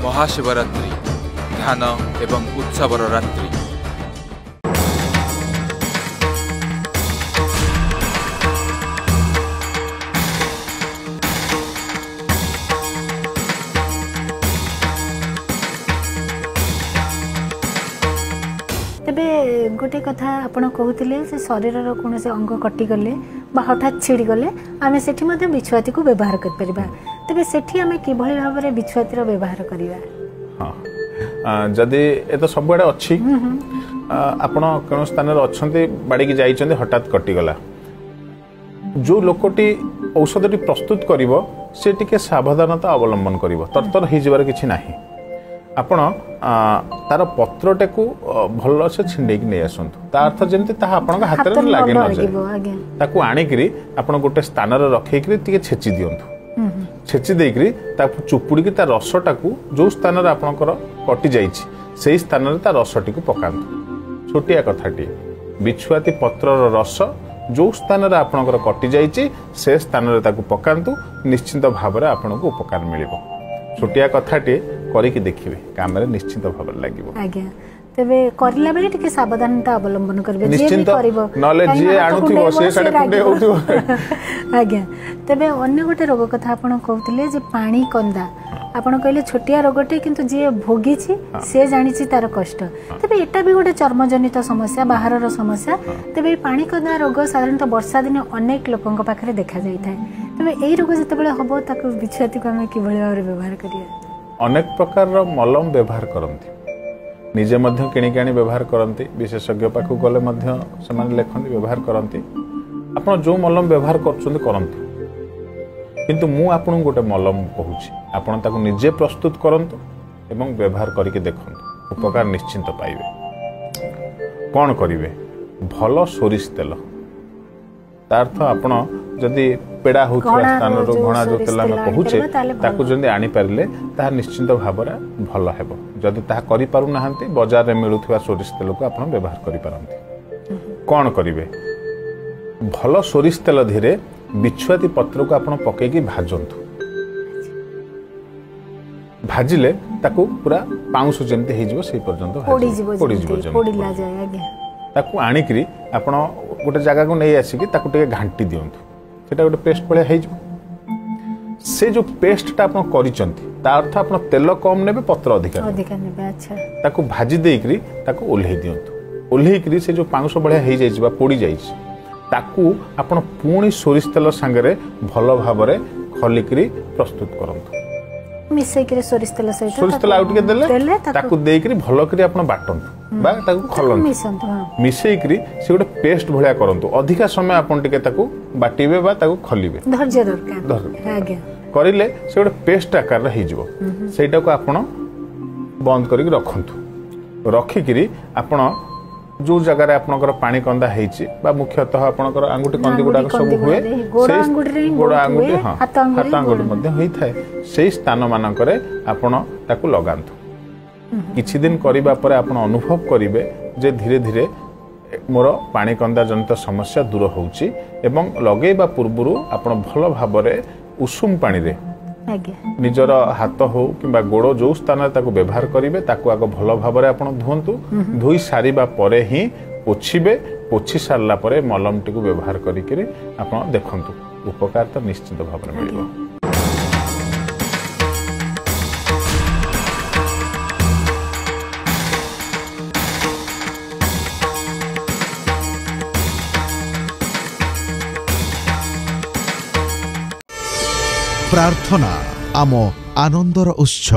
महाशिवरात्रि ध्यान एवं उत्सवर रात्रि। तेबे गोटे कथा आपण कहते से शरीर कौन से अंग कटिगले हठात छिड़ी गले आम से बिछुआती को व्यवहार कर तेबे सेठी आम कि भाव में बिछुआती व्यवहार करवा। हाँ जदि ये तो सब आड़े अच्छी आपण कौन स्थान अच्छा बाड़ी की जाइए हठात कटिगला जो लोकटी औषधटी प्रस्तुत कर सी टी सावधानता अवलंबन कर तरतर हो कि ना आपण तार पत्रटे को भल से छिंडे नहीं आसतु अर्थ जमी हाथ में लगे न जाए आणिकी आप गोटे स्थान रखे छेची दिंतु छेची देकरी चुपुड़ी तार रसटा को जो स्थान आपंकर कटि जाइए स्थान रसटी को पकातु छोटिया कथाटी बिछुआती पत्र रस जो स्थान आपंकर कटि जाइए से स्थान पकातु निश्चिंत भाव में आपन को उपकार मिल छोटिया कथाटी करिक देखिए काम निश्चिंत भाव लगे तेबे करला बेले टिके सावधानता अवलंबन करबे निश्चिंत नले जे आनुथिबो से साडे कुंडे होथिबो आज्ञा तेबे अन्य गोटे रोग कथा आपण कहउतले जे पानी कंदा आपण कहले छोटिया रोगटे किंतु जे भोगी छी से जानि छी तार कष्ट तेबे एटा भी गोटे चर्मजनित समस्या बाहरर समस्या तेबे पानी कंदा रोग साधारणतः वर्षा दिन अनेक लोकंक पाखरे देखा जाई थाए तेबे एई रोग जते बेले हबो ताको बिछुआती को हम किभଳି भाବରେ व्यवहार करिया। अनेक प्रकार मलम व्यवहार करंती निजे मध्य किणिक आनी व्यवहार करती विशेषज्ञ पाखु गले मध्य सेमाने लेखନ୍ତି व्यवहार करती आपण जो मलम व्यवहार करंतु किंतु मु आपन गोटे मलम कहूची आपण ताकु निजे प्रस्तुत करंतु एवं व्यवहार करके देखंतु उपकार निश्चिंत पाइबे। कौन करिवे भल सोरिष तेल तार्थ आपण जदि पेड़ा होता स्थान घणा जो तेल आम कहूचे ताकू जदि आनी पारे ता निश्चिंत भाव में भल हेबो जदि ता करि पारु नाहंती बाजार रे मिलुथवा सोरिष तेल को आपण व्यवहार करि पारंती। कौन करिवे भल सोरिष तेल धीरे बिछुआती पत्र को आपण पकेकी भाजंतु भाजिले ताकू पूरा पाउंस जेमती हे जिवो सेही पर्यंत पोड़ी जिवो पोड़ीला जाय आगे ताकू आनिकरी आपण गोटे जगह को नहीं आसिकी ताकू टिके घांटी दियंतु सेटा गोटे पेस्ट भलिया हे जिवो से जो पेस्टटा आपण करिसंती ता अर्थ आपण तेल कम नेबे पत्र अधिक नेबे अच्छा ताकू भाजी देइकरी ताकू ओल्हे दियंतु ओल्हेकरी से जो पाउंस भलिया हे जाइछि बा पोड़ी जाइछि ताकू आपण पुणी सोरिष तेल संगे भल भाव में खलिकरी प्रस्तुत करंतु मिसेकरी सोरिष तेल आउ टिके देले ताकू देइकरी भल करी आपण बाटंतु बा ताकू खलंतु मिसेकरी से गोटे पेस्ट भलिया करंतु अधिका समय आपण टिके ताकू बाटिबे बा ताकू खलिबे धैर्य दरकार आज्ञा करिले से गोटे पेस्ट आकार रे हे जिवो सेटा को आपण बंद करी रखंतु रखिकरी आपण जो जगह आपनकर पानी कंदा हेछि बा मुख्यतः आपनकर आंगुठी कंदी गुडा सब हुए गोड़ आंगुठी हाथ आंगुठी मध्ये होई थाए सेही स्थान मानकरे आपण ताकू लगांतु किछि दिन करिबा परे आपण अनुभव करिवे जे धीरे धीरे मोर पानी कंदा जनित समस्या दूर होउछि एवं लगेबा पूर्वरु आपण भल भाबरे उषुम पानी रे निजर हाथ हो कि गोड़ जो स्थान व्यवहार करेंगे आग भल भाव में आप धुंतु धोई सारिबा परे ही पोछिबे पोछि सारला परे मलम टी व्यवहार करिके आप देखंतु उपकार तो निश्चित भाव में मिलिबो। प्रार्थना आम आनंदर उत्स।